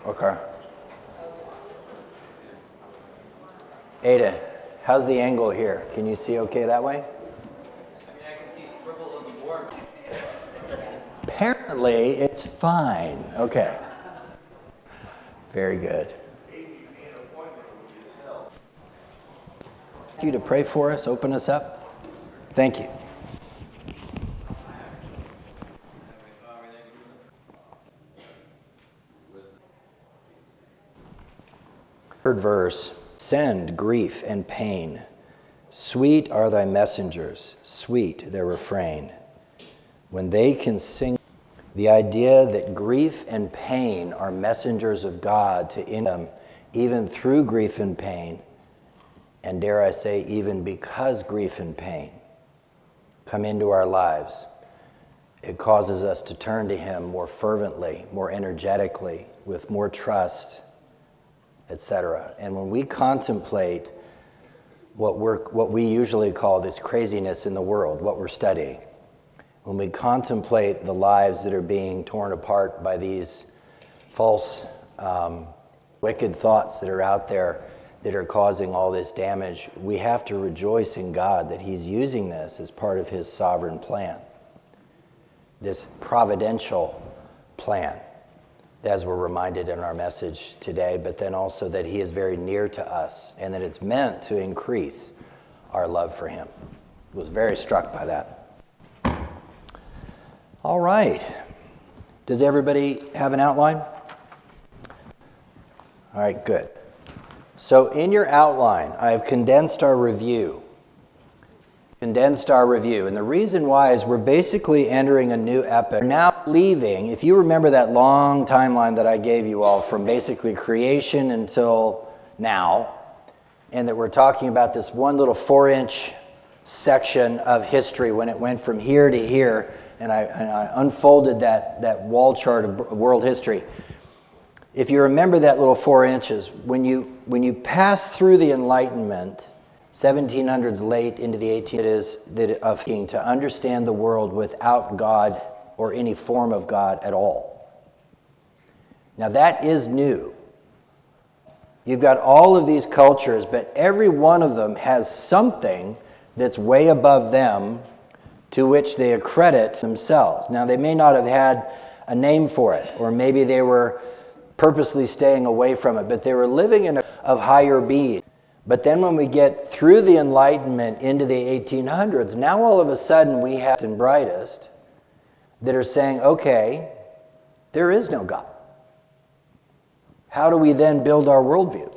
Okay. Ada, how's the angle here? Can you see okay that way? I mean, I can see scribbles on the board. Apparently, it's fine. Okay. Very good. Thank you to pray for us, open us up. Thank you. Third verse, send grief and pain. Sweet are thy messengers, sweet their refrain. When they can sing, the idea that grief and pain are messengers of God to in them, even through grief and pain, and dare I say, even because grief and pain come into our lives, it causes us to turn to Him more fervently, more energetically, with more trust, etc. And when we contemplate what we usually call this craziness in the world, what we're studying, when we contemplate the lives that are being torn apart by these false, wicked thoughts that are out there that are causing all this damage, we have to rejoice in God that He's using this as part of His sovereign plan, this providential plan, as we're reminded in our message today, but then also that He is very near to us and that it's meant to increase our love for Him. I was very struck by that. All right. Does everybody have an outline? All right, good. So in your outline, I have condensed our review. And the reason why is we're basically entering a new epoch. We're now leaving, if you remember that long timeline that I gave you all from basically creation until now, and that we're talking about this one little 4-inch section of history when it went from here to here, and I unfolded that wall chart of world history. If you remember that little 4 inches, when you pass through the Enlightenment, 1700s late into the 1800s, it is that of to understand the world without God or any form of God at all. Now that is new. You've got all of these cultures, but every one of them has something that's way above them to which they accredit themselves. Now they may not have had a name for it, or maybe they were purposely staying away from it, but they were living in of higher being. But then when we get through the Enlightenment into the 1800s, now all of a sudden we have the brightest that are saying, okay, there is no God. How do we then build our worldview?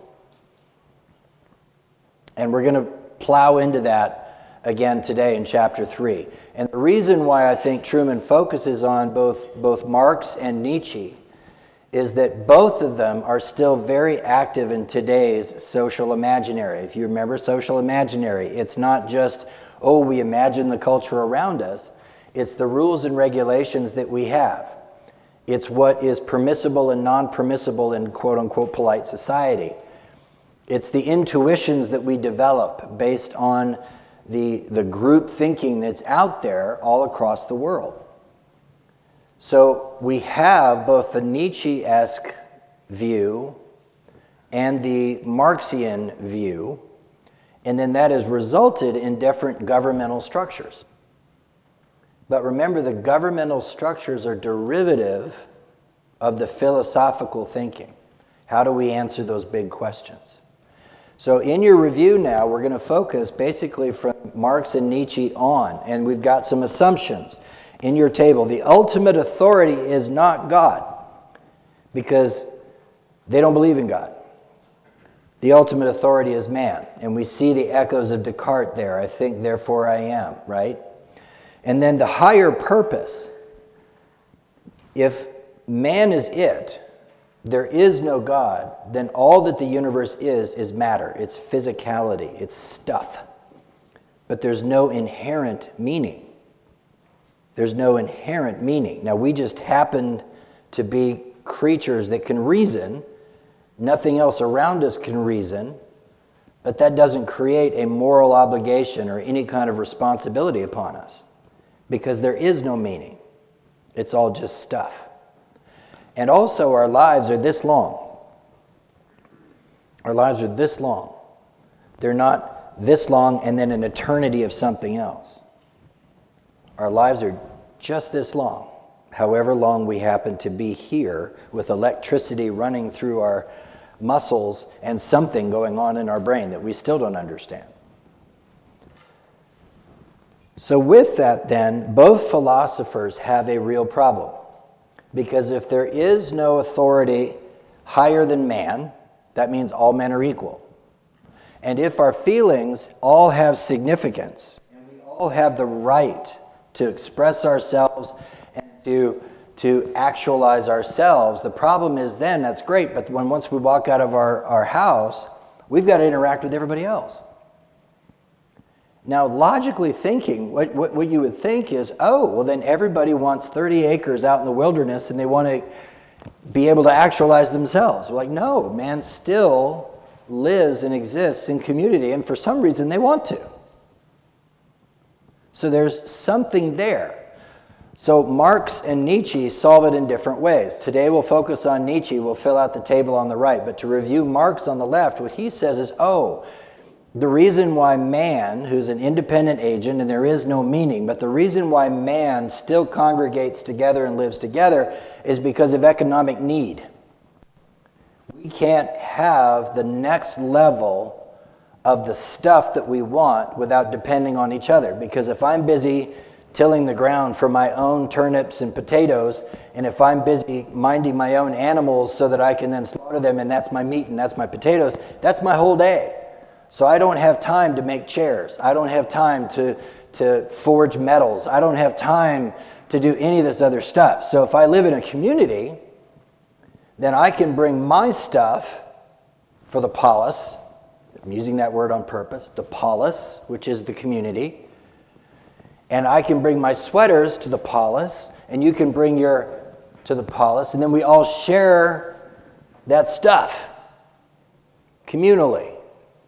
And we're going to plow into that again today in chapter 3. And the reason why I think Truman focuses on both Marx and Nietzsche is that both of them are still very active in today's social imaginary. If you remember social imaginary, it's not just, oh, we imagine the culture around us. It's the rules and regulations that we have. It's what is permissible and non-permissible in quote-unquote polite society. It's the intuitions that we develop based on the group thinking that's out there all across the world. So we have both the Nietzsche-esque view and the Marxian view, and then that has resulted in different governmental structures. But remember, the governmental structures are derivative of the philosophical thinking. How do we answer those big questions? So in your review now, we're going to focus basically from Marx and Nietzsche on, and we've got some assumptions in your table. The ultimate authority is not God, because they don't believe in God. The ultimate authority is man, and we see the echoes of Descartes there. I think, therefore I am, right? And then the higher purpose. If man is it, there is no God, then all that the universe is matter. It's physicality, it's stuff. But there's no inherent meaning. There's no inherent meaning. Now, we just happen to be creatures that can reason. Nothing else around us can reason. But that doesn't create a moral obligation or any kind of responsibility upon us, because there is no meaning. It's all just stuff. And also our lives are this long. Our lives are this long. They're not this long and then an eternity of something else. Our lives are just this long, however long we happen to be here with electricity running through our muscles and something going on in our brain that we still don't understand. So with that then, both philosophers have a real problem. Because if there is no authority higher than man, that means all men are equal. And if our feelings all have significance, and we all have the right to express ourselves and to actualize ourselves, the problem is then, that's great, but once we walk out of our house, we've got to interact with everybody else. Now, logically thinking, what you would think is, oh, well then everybody wants 30 acres out in the wilderness and they want to be able to actualize themselves. We're like, no, man still lives and exists in community, and for some reason they want to. So there's something there. So Marx and Nietzsche solve it in different ways. Today we'll focus on Nietzsche, we'll fill out the table on the right, but to review Marx on the left, what he says is, oh, the reason why man, who's an independent agent, and there is no meaning, but the reason why man still congregates together and lives together is because of economic need. We can't have the next level of the stuff that we want without depending on each other. Because if I'm busy tilling the ground for my own turnips and potatoes, and if I'm busy minding my own animals so that I can then slaughter them and that's my meat and that's my potatoes, that's my whole day. So I don't have time to make chairs. I don't have time to forge metals. I don't have time to do any of this other stuff. So if I live in a community, then I can bring my stuff for the polis. I'm using that word on purpose. The polis, which is the community. And I can bring my sweaters to the polis, and you can bring your to the polis, and then we all share that stuff communally.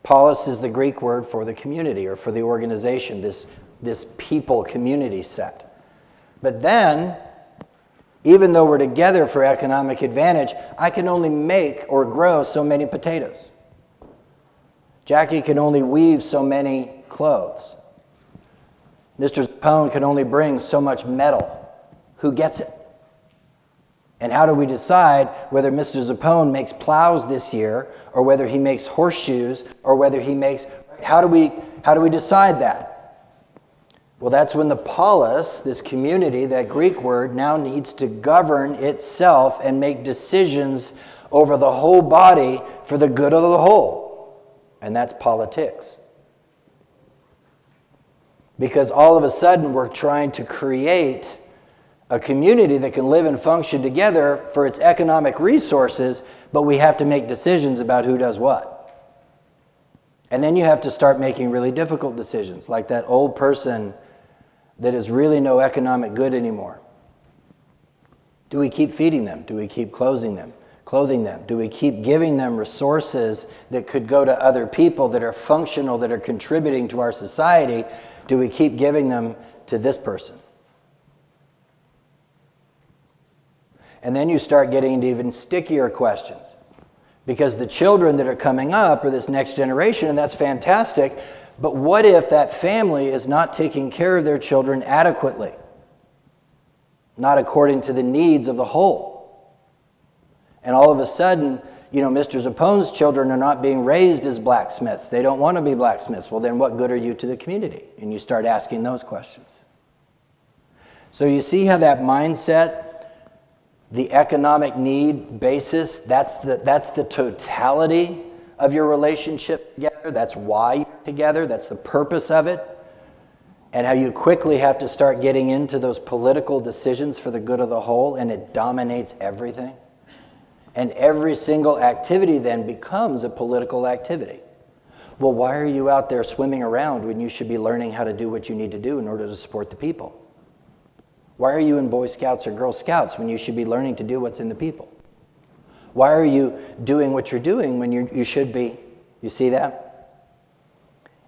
Polis is the Greek word for the community or for the organization, this people community set. But then, even though we're together for economic advantage, I can only make or grow so many potatoes. Jackie can only weave so many clothes. Mr. Zappone can only bring so much metal. Who gets it? And how do we decide whether Mr. Zappone makes plows this year, or whether he makes horseshoes, or whether he makes... How do we decide that? Well, that's when the polis, this community, that Greek word, now needs to govern itself and make decisions over the whole body for the good of the whole. And that's politics. Because all of a sudden we're trying to create a community that can live and function together for its economic resources, but we have to make decisions about who does what. And then you have to start making really difficult decisions, like that old person that is really no economic good anymore. Do we keep feeding them? Do we keep clothing them? Do we keep giving them resources that could go to other people that are functional, that are contributing to our society? Do we keep giving them to this person? And then you start getting into even stickier questions. Because the children that are coming up are this next generation, and that's fantastic, but what if that family is not taking care of their children adequately? Not according to the needs of the whole. And all of a sudden, Mr. Zappone's children are not being raised as blacksmiths. They don't want to be blacksmiths. Well, then what good are you to the community? And you start asking those questions. So you see how that mindset, the economic need basis, that's the totality of your relationship together. That's why you're together. That's the purpose of it. And how you quickly have to start getting into those political decisions for the good of the whole, and it dominates everything. And every single activity then becomes a political activity. Well, why are you out there swimming around when you should be learning how to do what you need to do in order to support the people? Why are you in Boy Scouts or Girl Scouts when you should be learning to do what's in the people? Why are you doing what you're doing when you should be? You see that?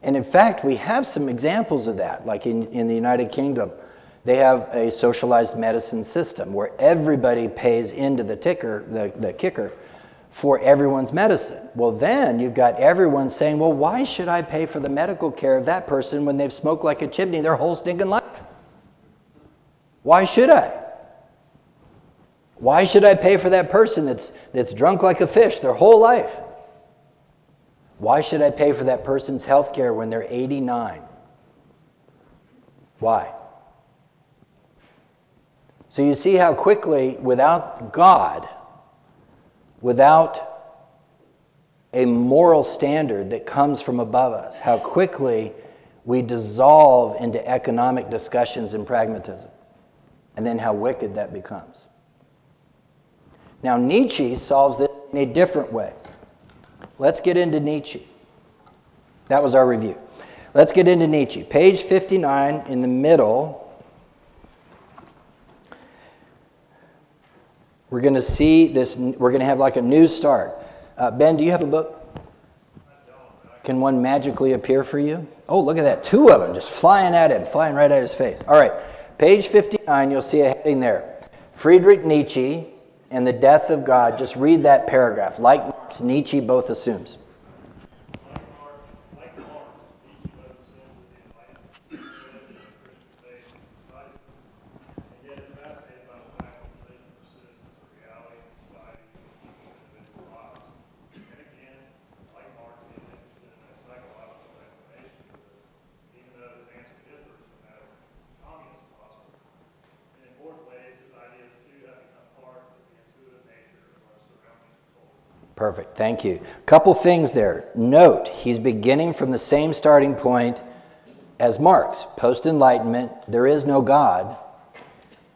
And in fact, we have some examples of that, like in the United Kingdom. They have a socialized medicine system where everybody pays into the kicker for everyone's medicine. Well, then you've got everyone saying, well, why should I pay for the medical care of that person when they've smoked like a chimney their whole stinking life? Why should I? Why should I pay for that person that's drunk like a fish their whole life? Why should I pay for that person's health care when they're 89? Why? So you see how quickly, without God, without a moral standard that comes from above us, how quickly we dissolve into economic discussions and pragmatism, and then how wicked that becomes. Now, Nietzsche solves this in a different way. Let's get into Nietzsche. That was our review. Let's get into Nietzsche. Page 59 in the middle. We're going to see this, we're going to have like a new start. Ben, do you have a book? Can one magically appear for you? Oh, look at that. 2 of them just flying at him, flying right at his face. All right, page 59, you'll see a heading there. Friedrich Nietzsche and the Death of God. Just read that paragraph. Like Marx, Nietzsche both assumes. Perfect, thank you. Couple things there. Note, he's beginning from the same starting point as Marx. Post-Enlightenment, there is no God.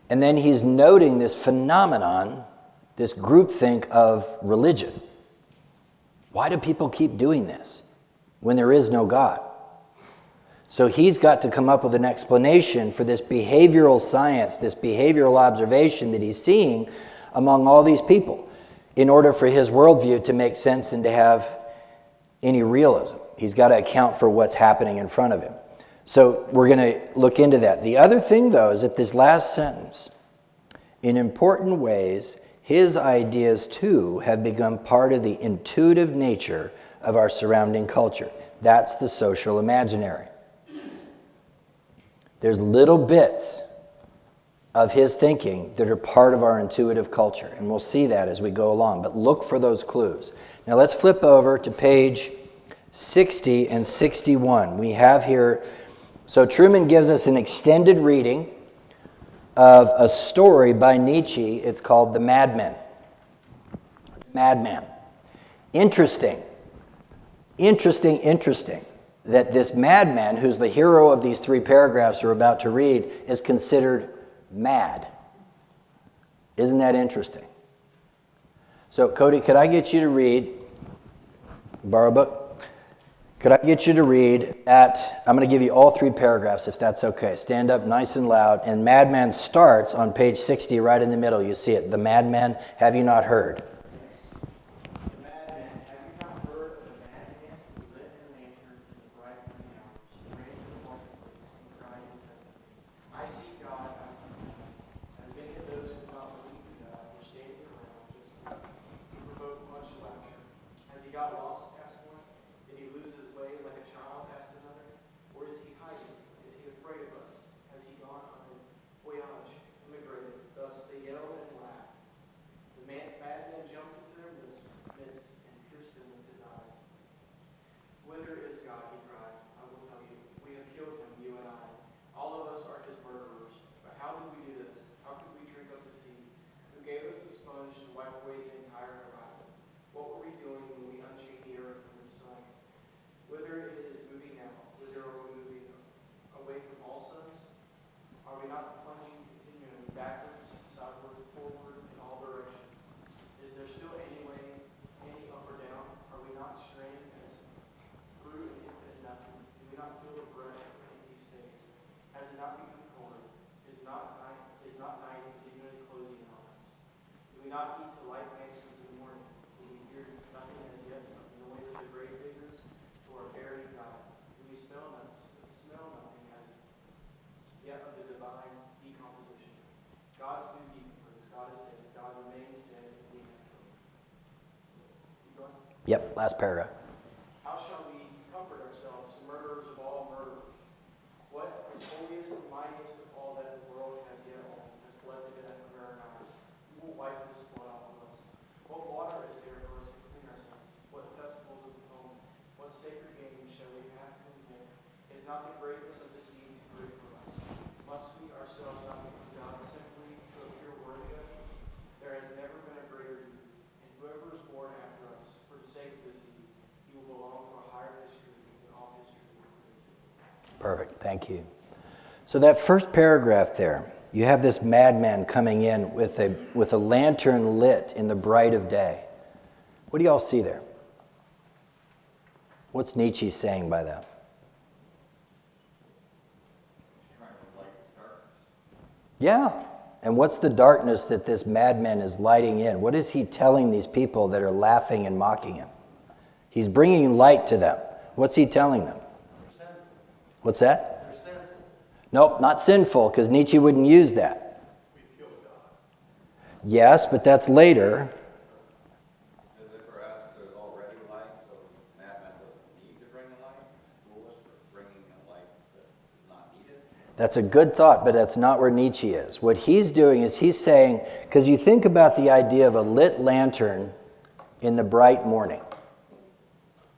And then he's noting this phenomenon, this groupthink of religion. Why do people keep doing this when there is no God? So he's got to come up with an explanation for this behavioral science, this behavioral observation that he's seeing among all these people, in order for his worldview to make sense and to have any realism. He's got to account for what's happening in front of him. So we're going to look into that. The other thing, though, is that this last sentence, in important ways, his ideas, too, have become part of the intuitive nature of our surrounding culture. That's the social imaginary. There's little bits of his thinking that are part of our intuitive culture. And we'll see that as we go along. But look for those clues. Now let's flip over to page 60 and 61. We have here, so Truman gives us an extended reading of a story by Nietzsche. It's called The Madman. Madman. Interesting that this madman, who's the hero of these 3 paragraphs we're about to read, is considered mad. Isn't that interesting? So, Cody, could I get you to read, borrow a book? Could I get you to read at, I'm going to give you all 3 paragraphs if that's okay. Stand up nice and loud. And Madman starts on page 60 right in the middle. You see it. The Madman, have you not heard? Yep, last paragraph. How shall we comfort ourselves, murderers of all murderers? What is holiest and mightiest of all that the world has yet owned has bled the death of our eyes? Who will wipe this blood off of us? What water is there for us to clean ourselves? What festivals of atonement? What sacred games shall we have to omit? Is not the greatness of this deed too great for us? Must we ourselves not become God simply to appear worthy of it? There has never been a greater deed, and whoever is born after us, for the sake of this deed, he will belong to a higher history than all history will prove. Perfect, thank you. So that first paragraph there, you have this madman coming in with a lantern lit in the bright of day. What do y'all see there? What's Nietzsche saying by that? Yeah. And what's the darkness that this madman is lighting in? What is he telling these people that are laughing and mocking him? He's bringing light to them. What's he telling them? What's that? They're sinful. Nope, not sinful, because Nietzsche wouldn't use that. We killed God. Yes, but that's later. As if perhaps there's already light, so madman doesn't need to bring a light. It's foolish for bringing a light that is not needed. That's a good thought, but that's not where Nietzsche is. What he's doing is he's saying, because you think about the idea of a lit lantern in the bright morning.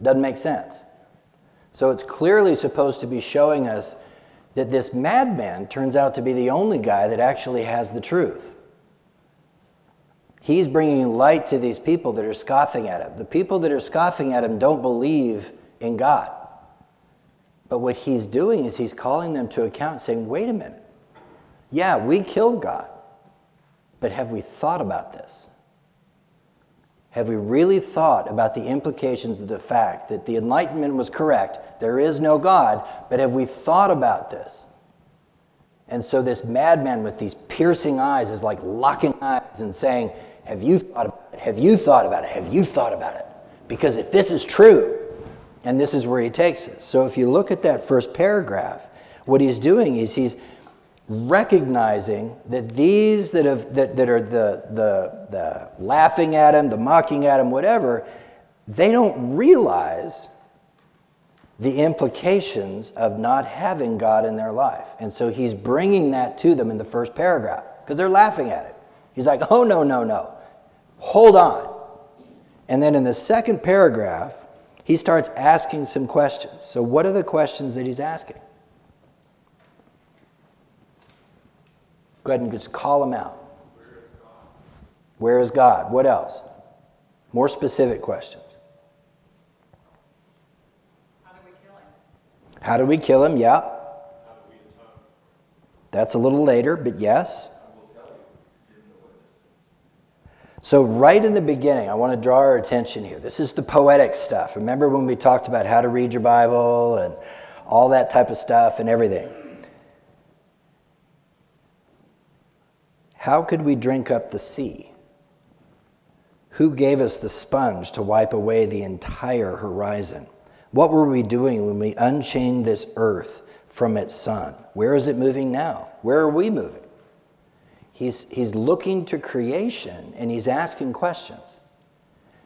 Doesn't make sense. So it's clearly supposed to be showing us that this madman turns out to be the only guy that actually has the truth. He's bringing light to these people that are scoffing at him. The people that are scoffing at him don't believe in God. But what he's doing is he's calling them to account, saying, wait a minute. Yeah, we killed God. But have we thought about this? Have we really thought about the implications of the fact that the Enlightenment was correct, there is no God, but have we thought about this? And so this madman with these piercing eyes is like locking eyes and saying, have you thought about it? Have you thought about it? Have you thought about it? Because if this is true, and this is where he takes us. So if you look at that first paragraph, what he's doing is he's recognizing that these that are the laughing at him, the mocking at him, whatever, they don't realize the implications of not having God in their life. And so he's bringing that to them in the first paragraph because they're laughing at it. He's like, oh, no. Hold on. And then in the second paragraph, he starts asking some questions. So what are the questions that he's asking? Go ahead and just call them out. Where is God? Where is God? What else? More specific questions. How do we kill him? How do we kill him? Yeah. How do we atone? That's a little later, but yes. I will tell you, give him the witness. So right in the beginning, I want to draw our attention here. This is the poetic stuff. Remember when we talked about how to read your Bible and all that type of stuff and everything? How could we drink up the sea? Who gave us the sponge to wipe away the entire horizon? What were we doing when we unchained this earth from its sun? Where is it moving now? Where are we moving? He's looking to creation and he's asking questions.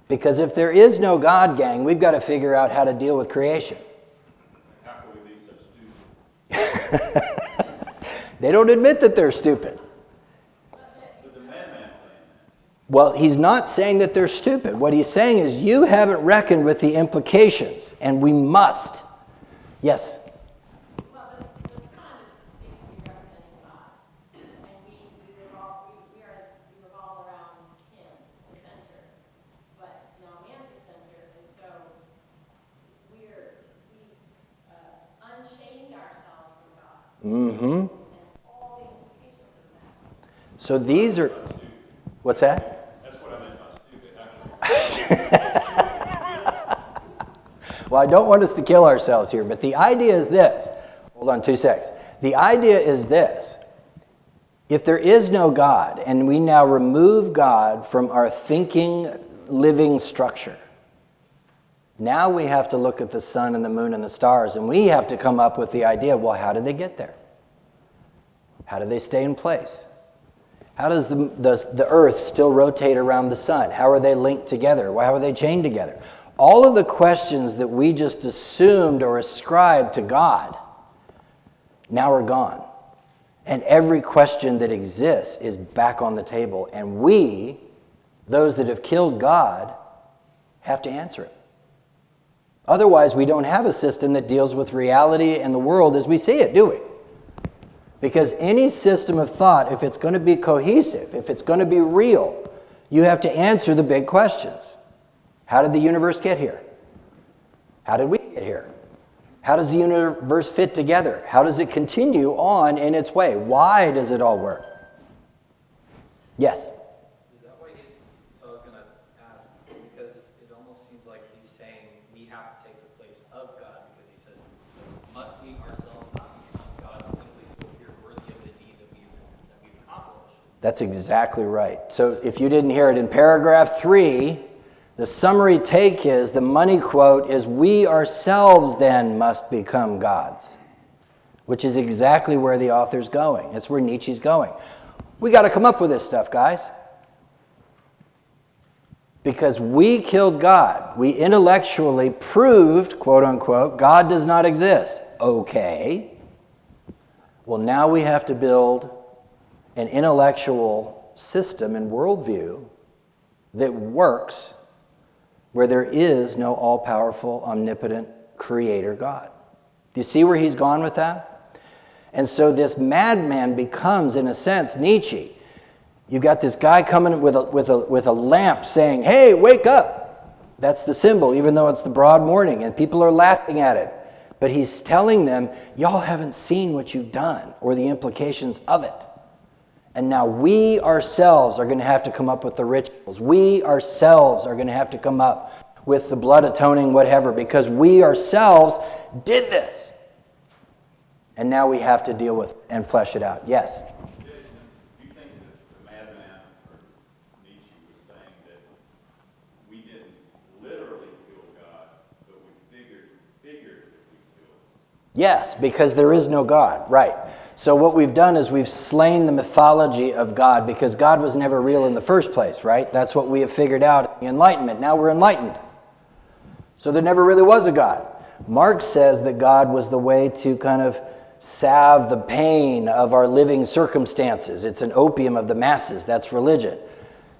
Because if there is no God, gang, we've got to figure out how to deal with creation. How can we be so stupid? They don't admit that they're stupid. There's a madman saying that. Well, he's not saying that they're stupid. What he's saying is you haven't reckoned with the implications, and we must. Yes? Well, the sun seems to be representing God, and we revolve around him, the center. But now man's the center, and so we unchained ourselves from God. Mm-hmm. And all the implications of that. So these are... What's that? That's what I meant by stupid. Well, I don't want us to kill ourselves here, but the idea is this. Hold on 2 seconds. The idea is this. If there is no God, and we now remove God from our thinking, living structure, now we have to look at the sun and the moon and the stars, and we have to come up with the idea, well, how did they get there? How do they stay in place? How does the earth still rotate around the sun? How are they linked together? How are they chained together? all of the questions that we just assumed or ascribed to God now are gone. And every question that exists is back on the table. And we, those that have killed God, have to answer it. Otherwise, we don't have a system that deals with reality and the world as we see it, do we? Because any system of thought, if it's going to be cohesive, if it's going to be real, you have to answer the big questions. How did the universe get here? How did we get here? How does the universe fit together? How does it continue on in its way? Why does it all work? Yes? Is that why he's, so I was going to ask, because it almost seems like he's saying we have to take the place of God, because he says, must we ourselves not become God simply to appear worthy of the deed that we've accomplished? That's exactly right. So if you didn't hear it, in paragraph 3, the summary take is, the money quote is, we ourselves then must become gods, which is exactly where the author's going. That's where Nietzsche's going. We got to come up with this stuff, guys. Because we killed God. We intellectually proved, quote unquote, God does not exist. Okay. Well, now we have to build an intellectual system and worldview that works where there is no all-powerful, omnipotent creator God. Do you see where he's gone with that? And so this madman becomes, in a sense, Nietzsche. You've got this guy coming with a lamp saying, hey, wake up. That's the symbol, even though it's the broad morning, and people are laughing at it. But he's telling them, y'all haven't seen what you've done or the implications of it. And now we ourselves are going to have to come up with the rituals. We ourselves are going to have to come up with the blood atoning whatever, because we ourselves did this. And now we have to deal with and flesh it out. Yes? Jason, do you think that the madman, or Nietzsche, was saying that we didn't literally kill God, but we figured that we killed him? Yes, because there is no God. Right. So what we've done is we've slain the mythology of God, because God was never real in the first place, right? That's what we have figured out in the Enlightenment. Now we're enlightened. So there never really was a God. Marx says that God was the way to kind of salve the pain of our living circumstances. It's an opium of the masses. That's religion.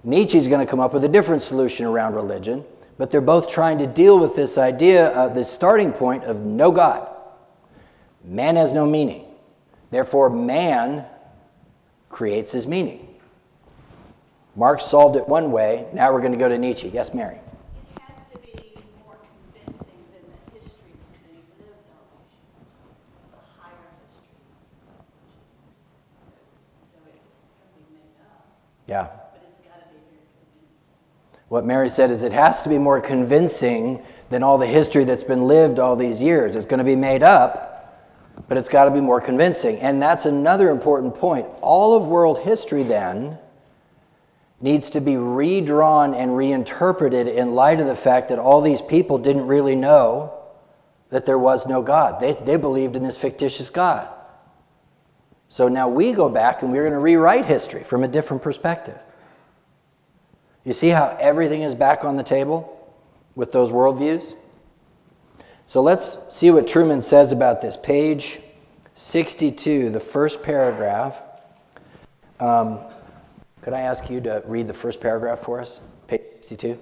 Nietzsche's going to come up with a different solution around religion, but they're both trying to deal with this idea, this starting point of no God. Man has no meaning. Therefore, man creates his meaning. Marx solved it one way. Now we're going to go to Nietzsche. Yes, Mary? It has to be more convincing than the history that's been lived on the higher history. So it's going to be made up. Yeah. But it's got to be very convincing. What Mary said is it has to be more convincing than all the history that's been lived all these years. It's going to be made up, but it's got to be more convincing. And that's another important point. All of world history, then, needs to be redrawn and reinterpreted in light of the fact that all these people didn't really know that there was no God. They believed in this fictitious God. So now we go back and we're going to rewrite history from a different perspective. You see how everything is back on the table with those worldviews? So let's see what Truman says about this. Page 62, the first paragraph. Could I ask you to read the first paragraph for us? Page 62.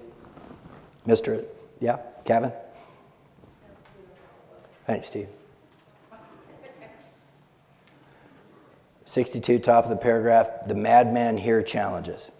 Mr. Yeah, Kevin? Thanks, Steve. 62, top of the paragraph. The madman here challenges.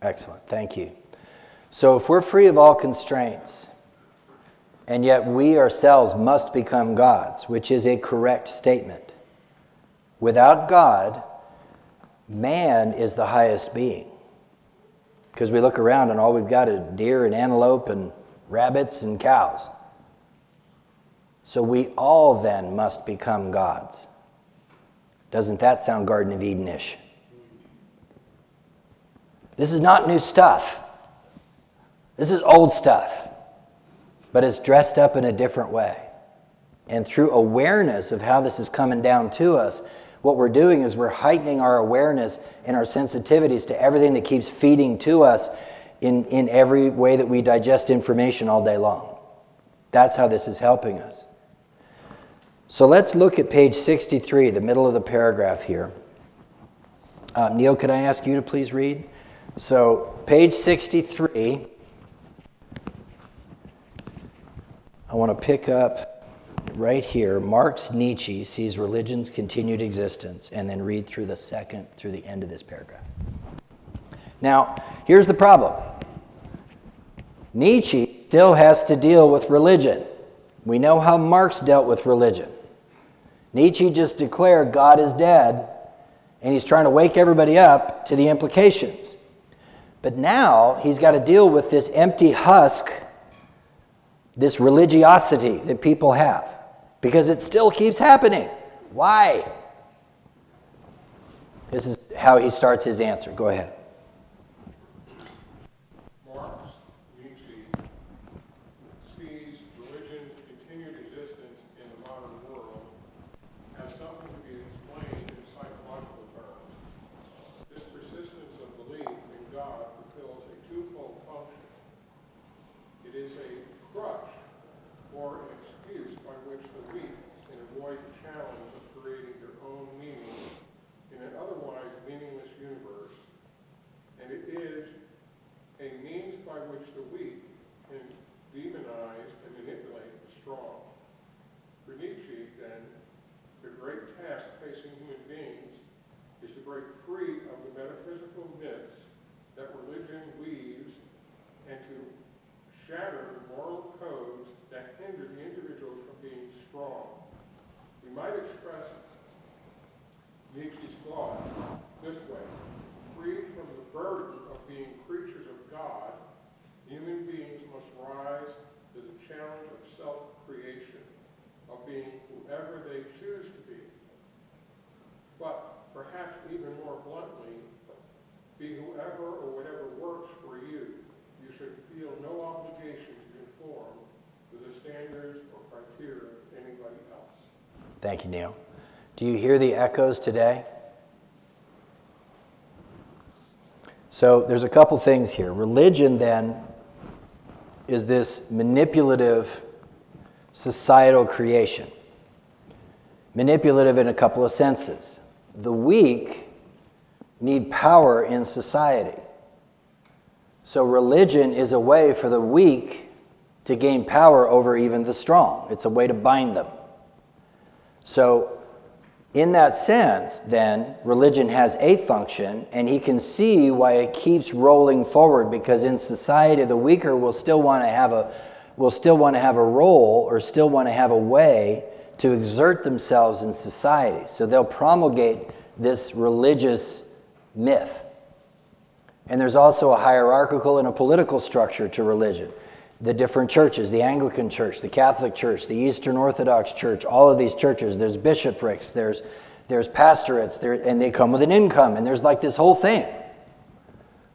Excellent. Thank you. So if we're free of all constraints, And yet we ourselves must become gods, which is a correct statement. Without God, man is the highest being. Because we look around and all we've got is deer and antelope and rabbits and cows. So we all then must become gods. Doesn't that sound Garden of Eden-ish? This is not new stuff. This is old stuff. But it's dressed up in a different way. And through awareness of how this is coming down to us, what we're doing is we're heightening our awareness and our sensitivities to everything that keeps feeding to us in every way that we digest information all day long. That's how this is helping us. So let's look at page 63, the middle of the paragraph here. Neil, could I ask you to please read? So page 63, I want to pick up right here. Marx Nietzsche sees religion's continued existence, and then read through the end of this paragraph. Now, here's the problem. Nietzsche still has to deal with religion. We know how Marx dealt with religion. Nietzsche just declared God is dead, and he's trying to wake everybody up to the implications. But now he's got to deal with this empty husk, this religiosity that people have, because it still keeps happening. Why? This is how he starts his answer. Go ahead. Marx, Nietzsche, sees religion's continued existence in the modern world as something to be explained in psychological terms. This persistence of belief in God fulfills a twofold function. It is a crutch or an excuse by which the weak can avoid the challenge of creating their own meaning in an otherwise meaningless universe, and it is a means by which the weak can demonize and manipulate the strong. For Nietzsche, then, the great task facing human beings is to break free of the metaphysical myths that religion weaves and to shatter the moral codes that hinder the individuals from being strong. We might express Nietzsche's thought this way: freed from the burden of being creatures of God, human beings must rise to the challenge of self-creation, of being whoever they choose to be. But perhaps even more bluntly, be whoever or whatever works for you. You should feel no obligation to conform to the standards or criteria of anybody else. Thank you, Neil. Do you hear the echoes today? So there's a couple things here. Religion, then, is this manipulative societal creation. Manipulative in a couple of senses. The weak need power in society. So religion is a way for the weak to gain power over even the strong. It's a way to bind them. So in that sense, then, religion has a function, and he can see why it keeps rolling forward, because in society, the weaker will still want to have a role, or still want to have a way to exert themselves in society. So they'll promulgate this religious myth. And there's also a hierarchical and a political structure to religion. The different churches, the Anglican Church, the Catholic Church, the Eastern Orthodox Church, all of these churches, there's bishoprics, there's pastorates, and they come with an income, and there's like this whole thing.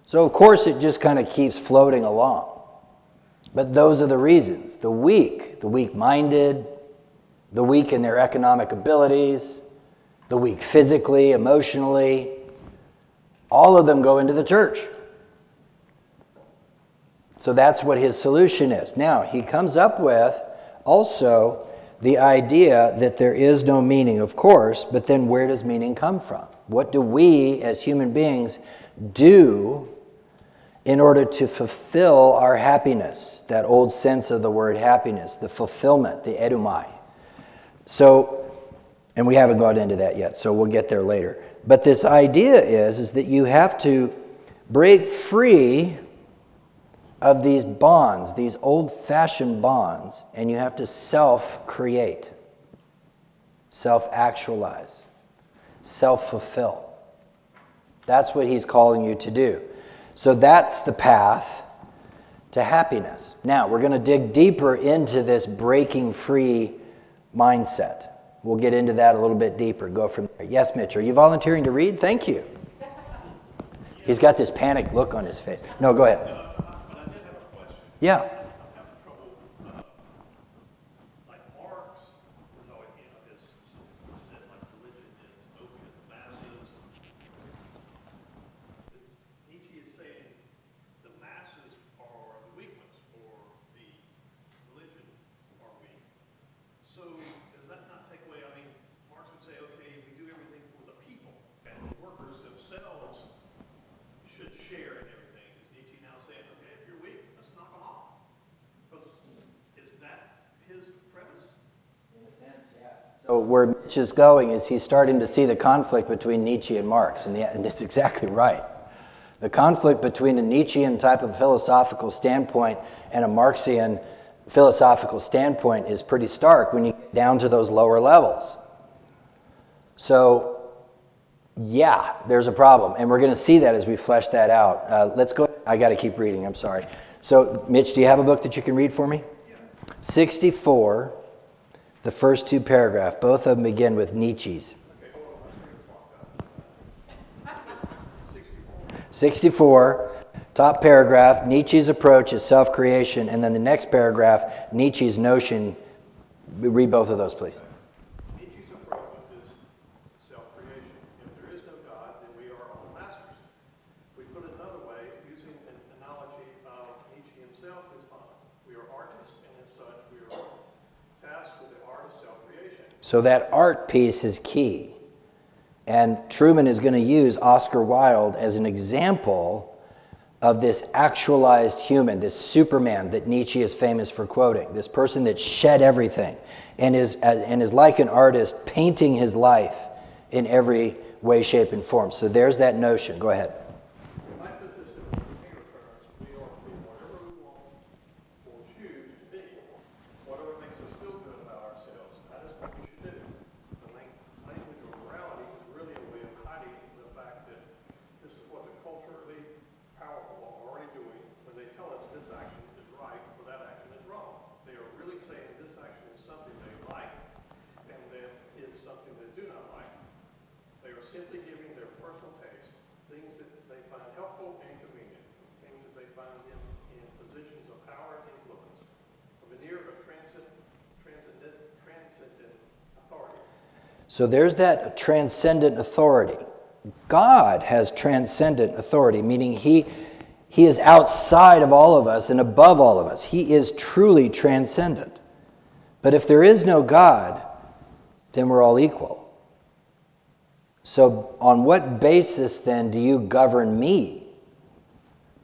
So of course it just kind of keeps floating along. But those are the reasons. The weak-minded, the weak in their economic abilities, the weak physically, emotionally, all of them go into the church. So that's what his solution is. Now, he comes up with also the idea that there is no meaning, of course, but then where does meaning come from? What do we as human beings do in order to fulfill our happiness? That old sense of the word happiness, the fulfillment, the edumai. So, and we haven't got into that yet, so we'll get there later. But this idea is that you have to break free of these bonds, these old-fashioned bonds, and you have to self-create, self-actualize, self-fulfill. That's what he's calling you to do. So that's the path to happiness. Now, we're going to dig deeper into this breaking free mindset. We'll get into that a little bit deeper. Go from there. Yes, Mitch, are you volunteering to read? Thank you. He's got this panicked look on his face. No, go ahead. But I did have a question. Yeah. I'm having trouble, like Marx is always, has said like religion is open to the masses. Nietzsche is saying the masses are the weak ones, or the religion are weak. So does that not take away, Marx would say, okay, we do everything for the people, and the workers themselves should share in everything. Is Nietzsche now saying, okay, if you're weak, let's knock them off? Is that his premise? In a sense, yes. So where Mitch is going is he's starting to see the conflict between Nietzsche and Marx, and it's exactly right. The conflict between a Nietzschean type of philosophical standpoint and a Marxian philosophical standpoint is pretty stark when you get down to those lower levels. So, yeah, there's a problem, and we're going to see that as we flesh that out. Let's go. I got to keep reading. I'm sorry. So, Mitch, do you have a book that you can read for me? Yeah. 64, the first two paragraphs. Both of them begin with Nietzsche's. Okay, hold on, let's read the clock. 64, top paragraph, Nietzsche's approach is self-creation, and then the next paragraph, Nietzsche's notion. Read both of those, please. Nietzsche's approach is self-creation. If there is no God, then we are all masters. We put it another way, using an analogy of Nietzsche himself is fine. We are artists, and as such, we are tasked with the art of self-creation. So that art piece is key. And Truman is going to use Oscar Wilde as an example of this actualized human, this Superman that Nietzsche is famous for quoting, this person that shed everything and is like an artist painting his life in every way, shape, and form. So there's that notion. Go ahead. If I put this in bigger terms, we are to be whatever we want or choose to be. Whatever makes us feel good about ourselves, that is what we should do. The language of morality is really a way of hiding the fact that this is what the culturally powerful are already doing when they tell us this action is right or that action is wrong. They are really saying this action is something they like and that is something they do not like. They are simply giving their personal taste, things that they find helpful and convenient, things that they find in positions of power and influence, a veneer of transcendent authority. So there's that transcendent authority. God has transcendent authority, meaning he is outside of all of us and above all of us. He is truly transcendent. But if there is no God, then we're all equal. So on what basis then do you govern me?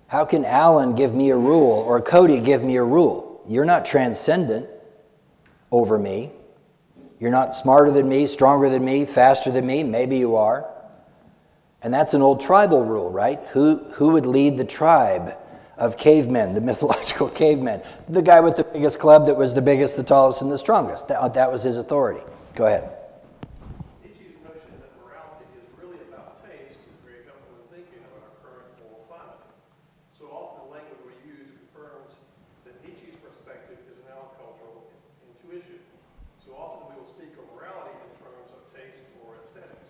How can Alan give me a rule or Cody give me a rule? You're not transcendent over me. You're not smarter than me, stronger than me, faster than me. Maybe you are. And that's an old tribal rule, right? Who would lead the tribe of cavemen, the mythological cavemen? The guy with the biggest club that was the biggest, the tallest, and the strongest. That was his authority. Go ahead. Nietzsche's notion that morality is really about taste is very helpful in thinking about our current moral climate. So often the language we use confirms that Nietzsche's perspective is now cultural intuition. So often we will speak of morality in terms of taste or aesthetics.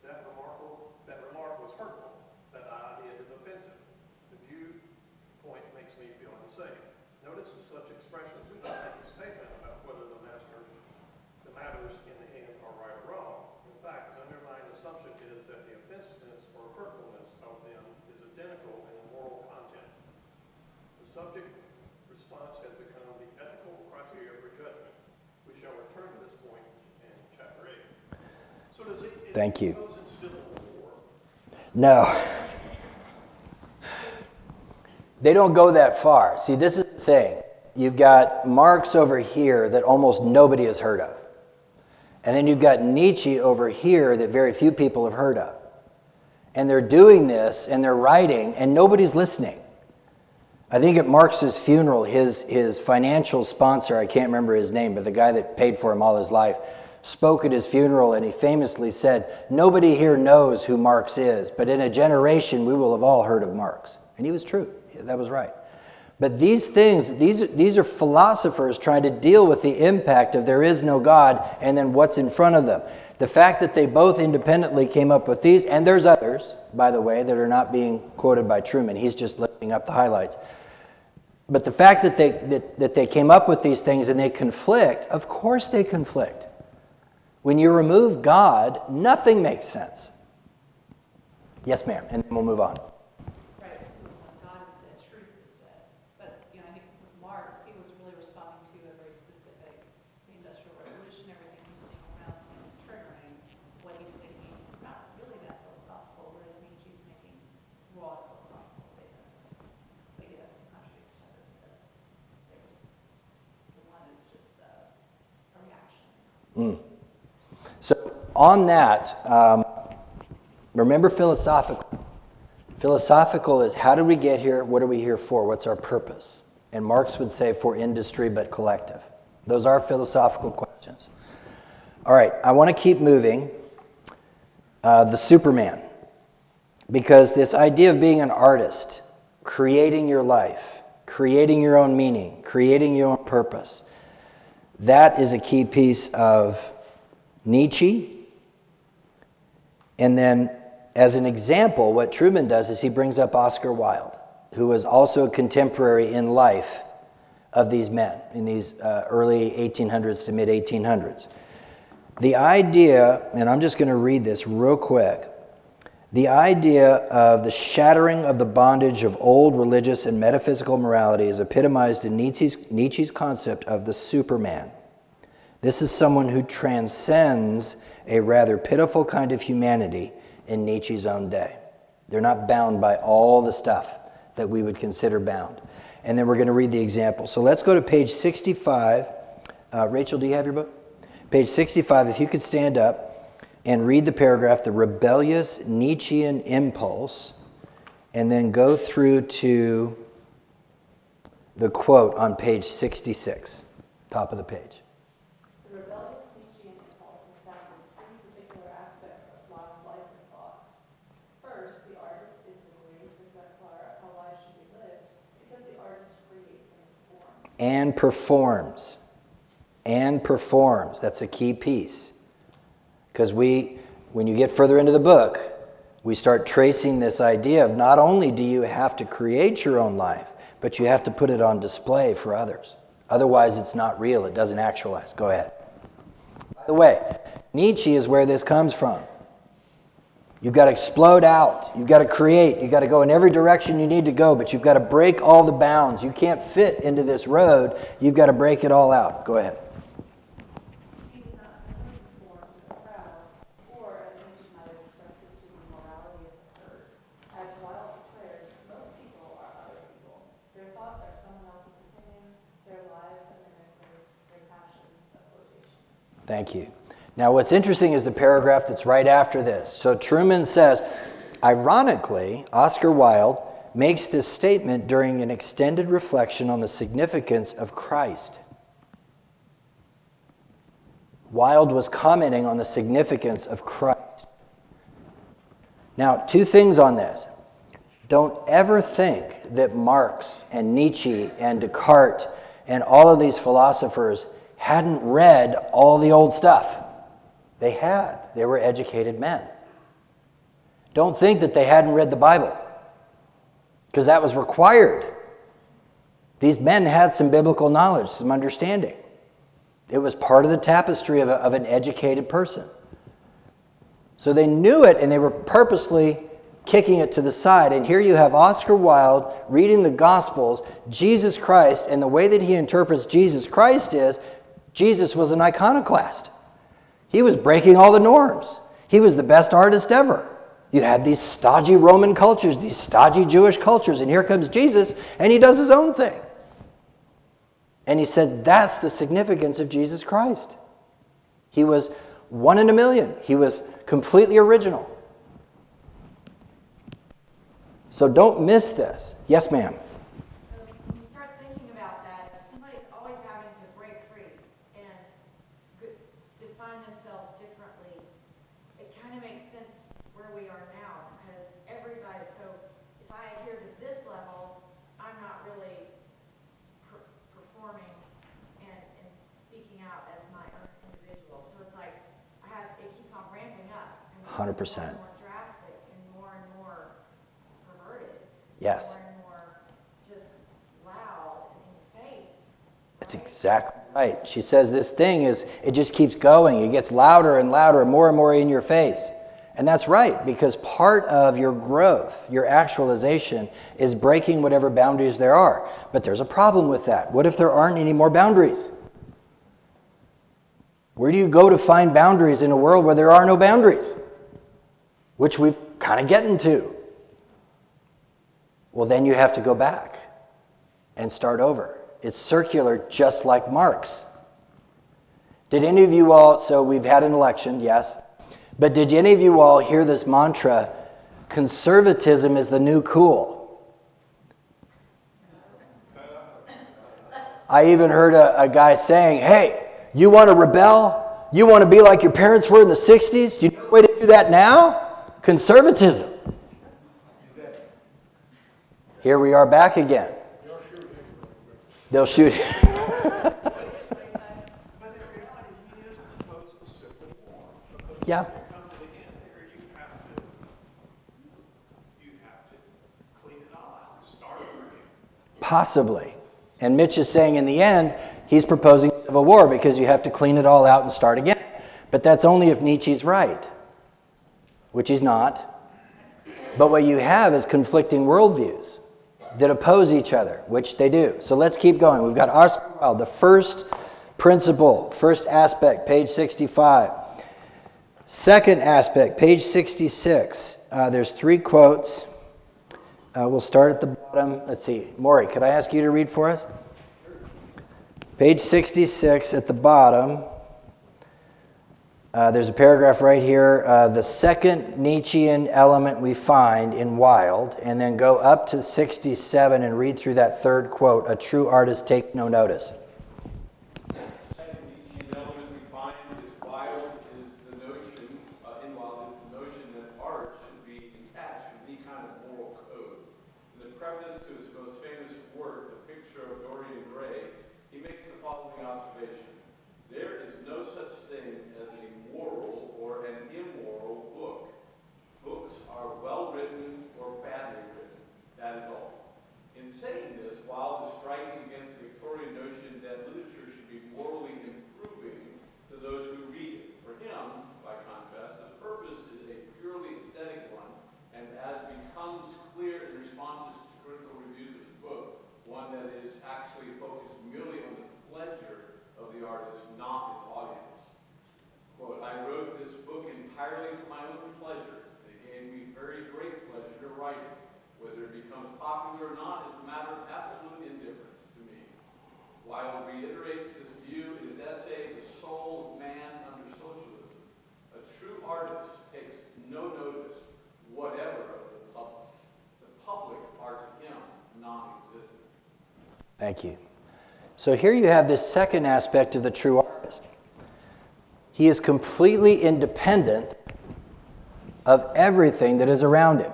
That remark was hurtful. That idea is offensive. The viewpoint makes me feel insane. Notice that such expressions do not make a statement about whether the matters in the end are right or wrong. In fact, the underlying assumption is that the offensiveness or hurtfulness of them is identical in the moral content. The subject response has become the ethical criteria for judgment. We shall return to this point in chapter 8. So does it Thank you. impose its civil war? No. They don't go that far. See, this is the thing. You've got Marx over here that almost nobody has heard of. And then you've got Nietzsche over here that very few people have heard of. And they're doing this and they're writing and nobody's listening. I think at Marx's funeral, his financial sponsor, I can't remember his name, but the guy that paid for him all his life, spoke at his funeral, and he famously said, "Nobody here knows who Marx is, but in a generation we will have all heard of Marx." And he was true. That was right. But these things, these are philosophers trying to deal with the impact of there is no God and then what's in front of them. The fact that they both independently came up with these, and there's others, by the way, that are not being quoted by Truman. He's just lifting up the highlights. But the fact that they came up with these things and they conflict, of course they conflict. When you remove God, nothing makes sense. Yes, ma'am, and then we'll move on. Right, so when God is dead, truth is dead. But, I think with Marx, he was really responding to a very specific, the Industrial Revolution, everything he's seeing around him is triggering what he's thinking is not really that philosophical, whereas Nietzsche's making broad philosophical statements. But yet, they contradict each other because the one is just a reaction. So on that, remember philosophical. Philosophical is how did we get here? What are we here for? What's our purpose? And Marx would say for industry but collective. Those are philosophical questions. All right, I want to keep moving. The Superman. Because this idea of being an artist, creating your life, creating your own meaning, creating your own purpose, that is a key piece of Nietzsche. And then, as an example, what Truman does is he brings up Oscar Wilde, who was also a contemporary in life of these men in these early 1800s to mid-1800s. The idea, and I'm just going to read this real quick, the idea of the shattering of the bondage of old religious and metaphysical morality is epitomized in Nietzsche's concept of the Superman. This is someone who transcends a rather pitiful kind of humanity in Nietzsche's own day. They're not bound by all the stuff that we would consider bound. And then we're going to read the example. So let's go to page 65. Rachel, do you have your book? Page 65, if you could stand up and read the paragraph, The Rebellious Nietzschean Impulse, and then go through to the quote on page 66, top of the page. The rebellious Nietzschean impulse is found in three particular aspects of Locke's life and thought. First, the artist is the greatest exemplar of how life should be lived because the artist creates and performs. And performs. That's a key piece. Because when you get further into the book, we start tracing this idea of not only do you have to create your own life, but you have to put it on display for others. Otherwise, it's not real. It doesn't actualize. Go ahead. By the way, Nietzsche is where this comes from. You've got to explode out. You've got to create. You've got to go in every direction you need to go, but you've got to break all the bounds. You can't fit into this road. You've got to break it all out. Go ahead. He does not simply conform to the crowd, or as Nietzsche might have expressed it, to the morality of the herd. As Wilde declares, most people are other people. Their thoughts are someone else's opinions, their lives a mimicry, their passions a quotation. Thank you. Now, what's interesting is the paragraph that's right after this. So Truman says, ironically, Oscar Wilde makes this statement during an extended reflection on the significance of Christ. Wilde was commenting on the significance of Christ. Now, two things on this. Don't ever think that Marx and Nietzsche and Descartes and all of these philosophers hadn't read all the old stuff. They had. They were educated men. Don't think that they hadn't read the Bible, because that was required. These men had some biblical knowledge, some understanding. It was part of the tapestry of an educated person. So they knew it, and they were purposely kicking it to the side. And here you have Oscar Wilde reading the Gospels, Jesus Christ, and the way that he interprets Jesus Christ is, Jesus was an iconoclast. He was breaking all the norms. He was the best artist ever. You had these stodgy Roman cultures, these stodgy Jewish cultures, and here comes Jesus, and he does his own thing. And he said, that's the significance of Jesus Christ. He was one in a million. He was completely original. So don't miss this. Yes, ma'am. So somebody's always having to break free and define themselves differently, it kind of makes sense where we are now, because everybody, so if I adhere to this level, I'm not really performing and speaking out as my own individual. So it's like, it keeps on ramping up. And 100%. More drastic and more perverted. Yes. More and more just loud and in your face. That's exactly right. She says this thing it just keeps going. It gets louder and louder and more in your face. And that's right, because part of your growth, your actualization, is breaking whatever boundaries there are. But there's a problem with that. What if there aren't any more boundaries? Where do you go to find boundaries in a world where there are no boundaries? Which we've kind of getting to. Well, then you have to go back and start over. It's circular, just like Marx. Did any of you all, so we've had an election, yes, but did any of you all hear this mantra, conservatism is the new cool? I even heard a guy saying, hey, you want to rebel? You want to be like your parents were in the 60s? Do you know a way to do that now? Conservatism. Here we are back again. They'll shoot him. Yeah. Possibly. And Mitch is saying in the end, he's proposing civil war because you have to clean it all out and start again. But that's only if Nietzsche's right, which he's not. But what you have is conflicting worldviews that oppose each other, which they do. So let's keep going. We've got Oscar Wilde, the first principle, first aspect, page 65. Second aspect, page 66. There's 3 quotes. We'll start at the bottom. Let's see. Maury, could I ask you to read for us? Page 66 at the bottom. There's a paragraph right here. The second Nietzschean element we find in Wilde, and then go up to 67 and read through that third quote. A true artist takes no notice. Thank you. So here you have this second aspect of the true artist. He is completely independent of everything that is around him.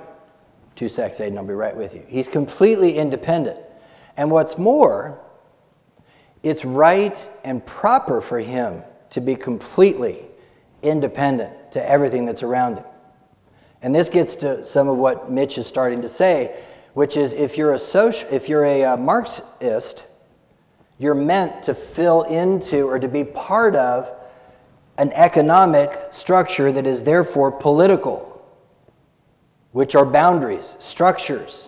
2 secs, Aiden, I'll be right with you. He's completely independent. And what's more, it's right and proper for him to be completely independent to everything that's around him. And this gets to some of what Mitch is starting to say, which is if you're a Marxist, you're meant to fill into or to be part of an economic structure that is therefore political, which are boundaries, structures.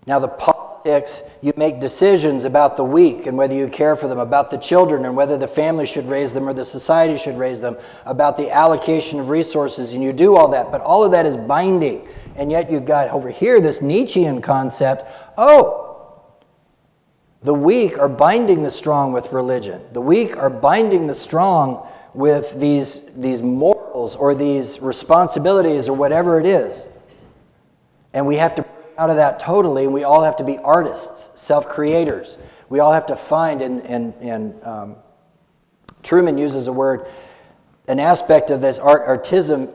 Now the politics, you make decisions about the weak and whether you care for them, about the children and whether the family should raise them or the society should raise them, about the allocation of resources, and you do all that, but all of that is binding. And yet you've got over here this Nietzschean concept, the weak are binding the strong with religion. The weak are binding the strong with these morals or these responsibilities or whatever it is. And we have to break out of that totally, and we all have to be artists, self-creators. We all have to find, and Truman uses a word, an aspect of this artisanship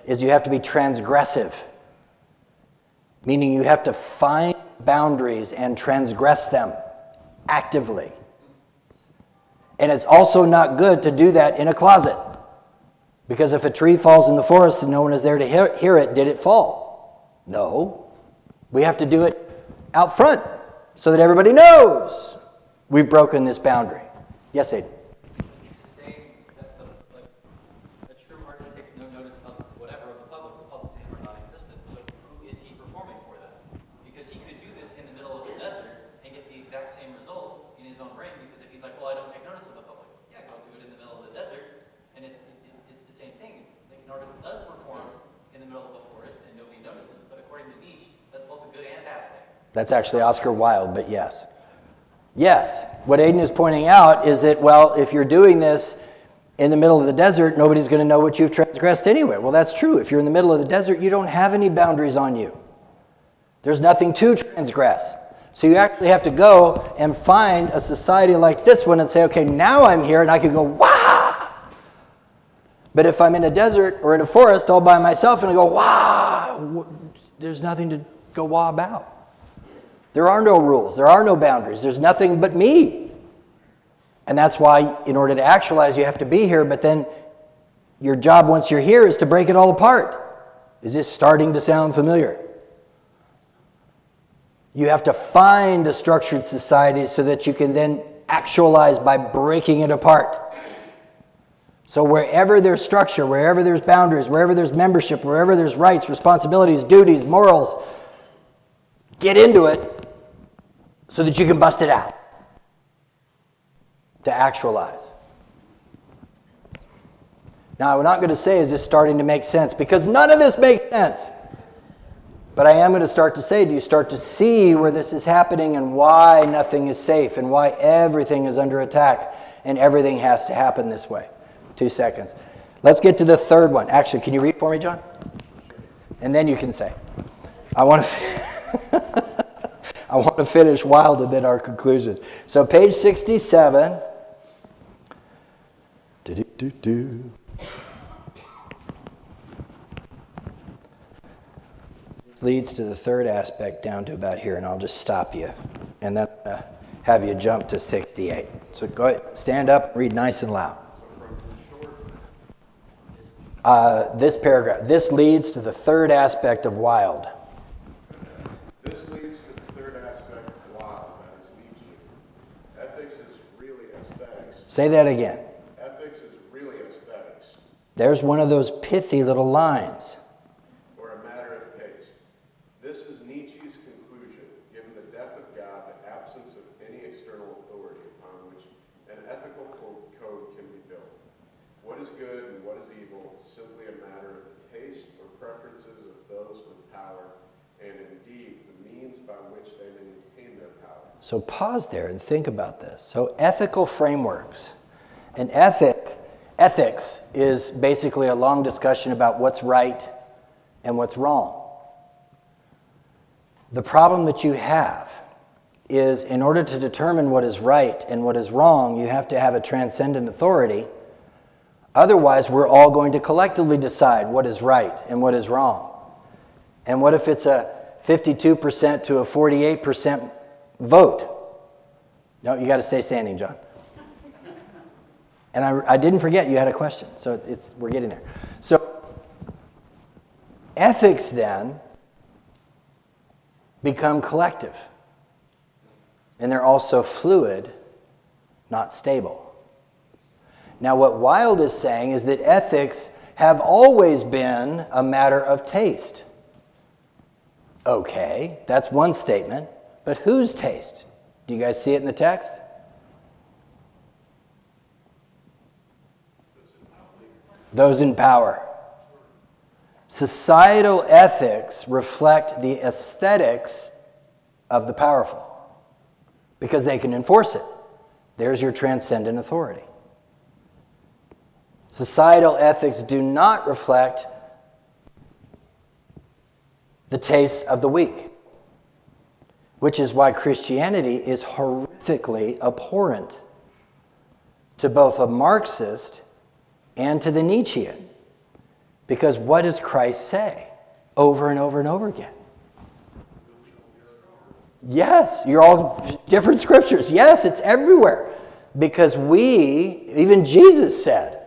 is you have to be transgressive, meaning you have to find boundaries and transgress them actively. And it's also not good to do that in a closet, because if a tree falls in the forest and no one is there to hear it, did it fall? No. We have to do it out front so that everybody knows we've broken this boundary. Yes, Aiden? He's saying that a true artist takes no notice of whatever of the public to him are non-existent. So who is he performing for then? Because he could do this in the middle of the desert and get the exact same result in his own brain, because if he's like, well, I don't take notice of the public. Yeah, go do it in the middle of the desert, and it's the same thing. Like an artist does perform in the middle of a forest and nobody notices, but according to Nietzsche, that's both a good and a bad thing. That's actually Oscar Wilde, but yes. Yes, what Aiden is pointing out is that, well, if you're doing this in the middle of the desert, nobody's going to know what you've transgressed anyway. Well, that's true. If you're in the middle of the desert, you don't have any boundaries on you. There's nothing to transgress. So you actually have to go and find a society like this one and say, okay, now I'm here and I can go, wah! But if I'm in a desert or in a forest all by myself and I go, wah! There's nothing to go wah about. There are no rules. There are no boundaries. There's nothing but me. And that's why, in order to actualize, you have to be here. But then your job once you're here is to break it all apart. Is this starting to sound familiar? You have to find a structured society so that you can then actualize by breaking it apart. So wherever there's structure, wherever there's boundaries, wherever there's membership, wherever there's rights, responsibilities, duties, morals, get into it so that you can bust it out to actualize. Now, I'm not going to say, is this starting to make sense? Because none of this makes sense. But I am going to start to say, do you start to see where this is happening and why nothing is safe and why everything is under attack and everything has to happen this way? 2 seconds. Let's get to the third one. Actually, can you read for me, John? And then you can say. I want to finish Wilde and then our conclusion. So page 67. This leads to the third aspect down to about here, and I'll just stop you and then have you jump to 68. So go ahead, stand up, read nice and loud. This paragraph. This leads to the third aspect of Wilde. This leads to the third aspect of Wilde, that is Nietzsche. Ethics is really aesthetics. Say that again. Ethics is really aesthetics. There's one of those pithy little lines. Or a matter of taste. This is Nietzsche's conclusion, given the death of God, the absence of any external authority upon which an ethical code can be built. What is good and what is evil is simply a matter of the taste or preferences of those with power, and indeed the means by which they maintain their power. So pause there and think about this. So ethical frameworks. An ethics is basically a long discussion about what's right and what's wrong. The problem that you have is, in order to determine what is right and what is wrong, you have to have a transcendent authority. Otherwise, we're all going to collectively decide what is right and what is wrong. And what if it's a 52% to a 48% vote? No, you got to stay standing, John. And I didn't forget you had a question, so we're getting there. So ethics then become collective. And they're also fluid, not stable. Now, what Wilde is saying is that ethics have always been a matter of taste. Okay, that's one statement, but whose taste? Do you guys see it in the text? Those in power. Societal ethics reflect the aesthetics of the powerful because they can enforce it. There's your transcendent authority. Societal ethics do not reflect the tastes of the weak. which is why Christianity is horrifically abhorrent to both a Marxist and to the Nietzschean. Because what does Christ say over and over and over again? Yes, you're all different scriptures. Yes, it's everywhere. Because even Jesus said,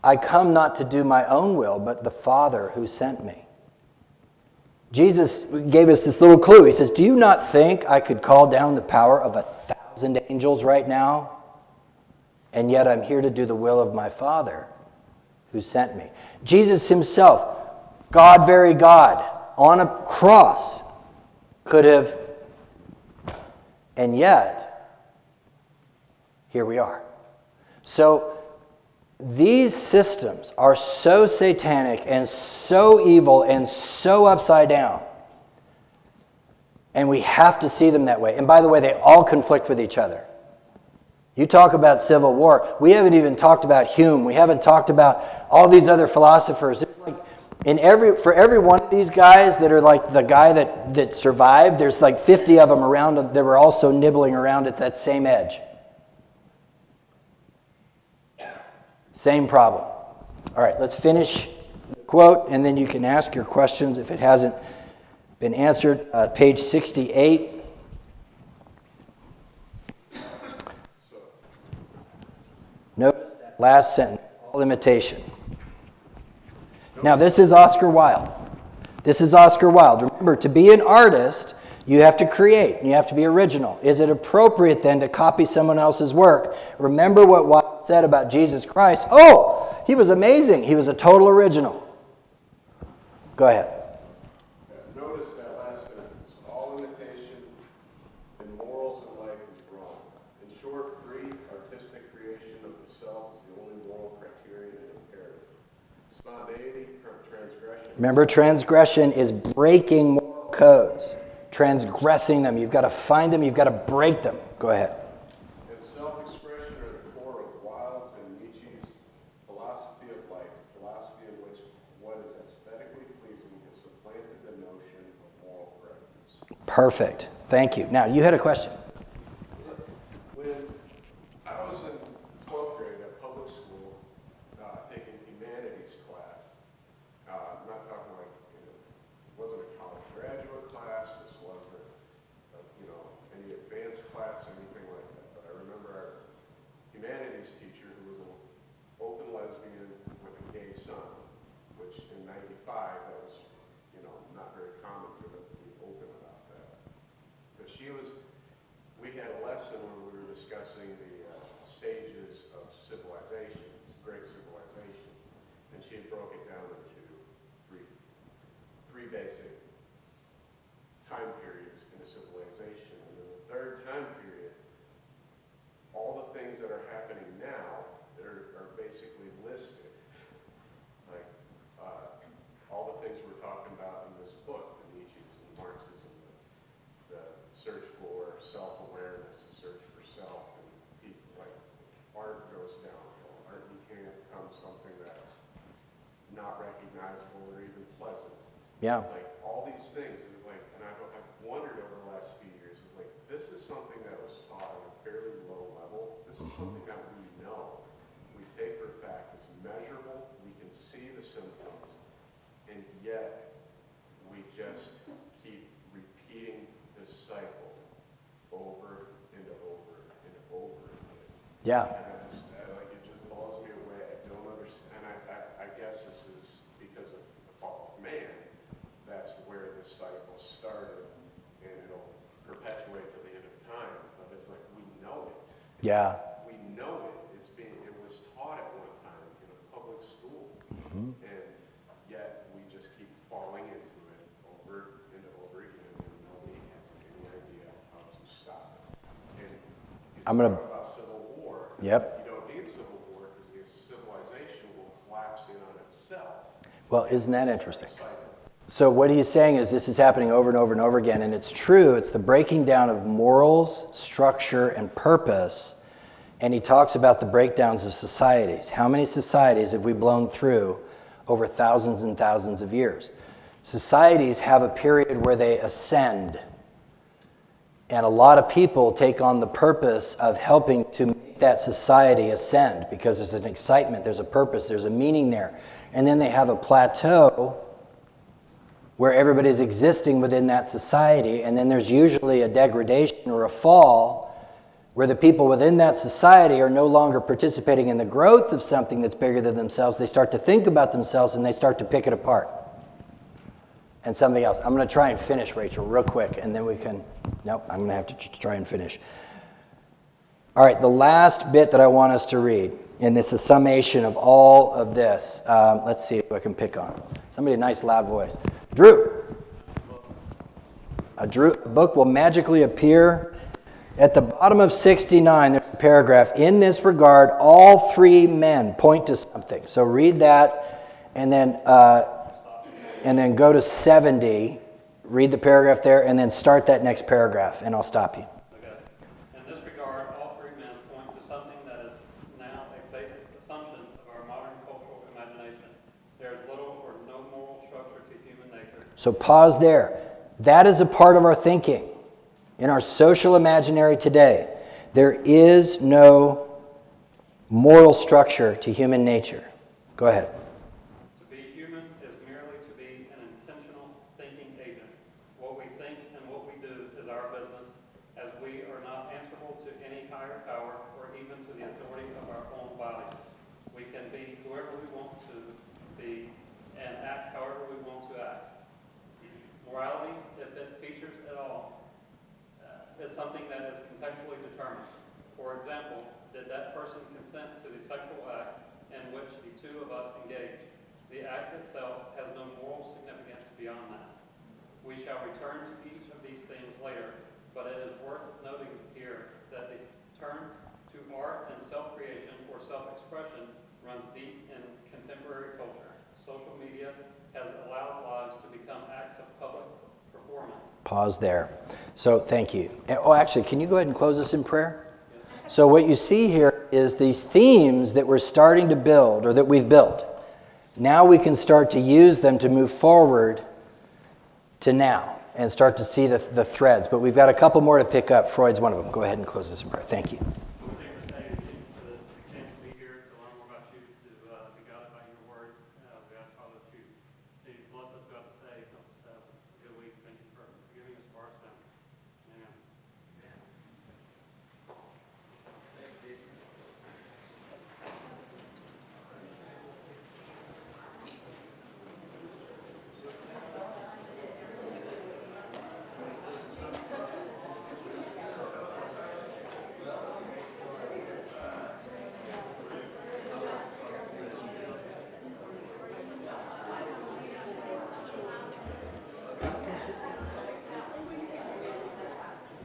I come not to do my own will, but the Father who sent me. Jesus gave us this little clue. He says, do you not think I could call down the power of 1,000 angels right now? And yet I'm here to do the will of my Father who sent me. Jesus himself, God, very God, on a cross, could have, and yet, here we are. So these systems are so satanic and so evil and so upside down. And we have to see them that way. And by the way, they all conflict with each other. You talk about civil war. We haven't even talked about Hume. We haven't talked about all these other philosophers. For every one of these guys that are like the guy that survived, there's like 50 of them around that were also nibbling around at that same edge. Same problem. All right, let's finish the quote, and then you can ask your questions if it hasn't been answered. Page 68. Notice that last sentence, all imitation. Now, this is Oscar Wilde. This is Oscar Wilde. Remember, to be an artist, you have to create. You have to be original. Is it appropriate then to copy someone else's work? Remember what Wilde said about Jesus Christ. Oh, he was amazing. He was a total original. Go ahead. Notice that last sentence. All imitation in morals and life is wrong. In short, free, artistic creation of the self is the only moral criterion and imperative. Spontaneity, transgression. Remember, transgression is breaking moral codes. Transgressing them. You've got to find them. You've got to break them. Go ahead. And self-expression are the core of Wilde's and Nietzsche's philosophy of life, a philosophy in which what is aesthetically pleasing has supplanted the notion of moral correctness. Perfect. Thank you. Now, you had a question. When I was in 12th grade at public school, taking humanities class, I'm not talking like, it wasn't a college graduate class, this wasn't, any advanced class or anything like that, but I remember our humanities teacher who was an open lesbian with a gay son, which in 95, that was, not very common for them to be open about that. But we had a lesson where we were discussing the stages of civilizations, great civilizations, and she had broken it down into three basic time periods in a civilization. And in the third time period, all the things that are happening now are basically listed. Like all the things we're talking about in this book, the Nietzsche's and Marxism, the search for self-awareness, the search for self, and people, like art goes downhill. Art becomes something that's not recognizable or even pleasant. Yeah. Like all these things is like, and I've wondered over the last few years, is like, this is something that was taught on a fairly low level. This is something that we know. We take for a fact. It's measurable. We can see the symptoms. And yet, we just keep repeating this cycle over and over and over again. Yeah. And it just blows me away. I don't understand. And I guess this is because of the fall of man. That's where this cycle started, and it'll perpetuate to the end of time. But it's like, we know it. Yeah. We know it. It was taught at one time in a public school, and yet we just keep falling into it over and over again, and nobody has any idea how to stop it. And I'm gonna. talk about civil war. Yep. You don't need civil war because the civilization will collapse in on itself. Well, isn't that interesting? So what he's saying is this is happening over and over and over again, and it's true. It's the breaking down of morals, structure, and purpose. And he talks about the breakdowns of societies. How many societies have we blown through over thousands and thousands of years? Societies have a period where they ascend, And a lot of people take on the purpose of helping to make that society ascend because there's an excitement, there's a purpose, there's a meaning there. And then they have a plateau where everybody's existing within that society, and then there's usually a degradation or a fall where the people within that society are no longer participating in the growth of something that's bigger than themselves. They start to think about themselves and they start to pick it apart. And something else. I'm going to try and finish, Rachel, real quick, and then we can... Nope, I'm going to have to try and finish. All right, the last bit that I want us to read, and this is a summation of all of this. Let's see if I can pick on. Somebody, a nice loud voice. Drew. A book will magically appear. At the bottom of 69, there's a paragraph. In this regard, all three men point to something. So read that, and then go to 70, read the paragraph there, and then start that next paragraph, and I'll stop you. Okay. In this regard, all three men point to something that is now a basic assumption of our modern cultural imagination. There is little or no moral structure to human nature. So pause there. That is a part of our thinking. In our social imaginary today, there is no moral structure to human nature. Go ahead. To be human is merely to be an intentional thinking agent. What we think and what we do is our business, as we are not answerable to any higher power or even to the authority of our own bodies. We can be whoever we want to be and act however we want to act. Morality, if it features at all, is something that is contextually determined. For example, did that person consent to the sexual act in which the two of us engaged? The act itself has no moral significance beyond that. We shall return to each of these things later, but it is worth noting here that the turn to art and self-creation or self-expression runs deep in contemporary culture. Social media has allowed lives to become acts of public performance. Pause there. So thank you. Oh, actually, can you go ahead and close us in prayer? So what you see here is these themes that we're starting to build, or that we've built. Now we can start to use them to move forward to now and start to see the threads. But we've got a couple more to pick up. Freud's one of them. Go ahead and close us in prayer. Thank you. Consistent.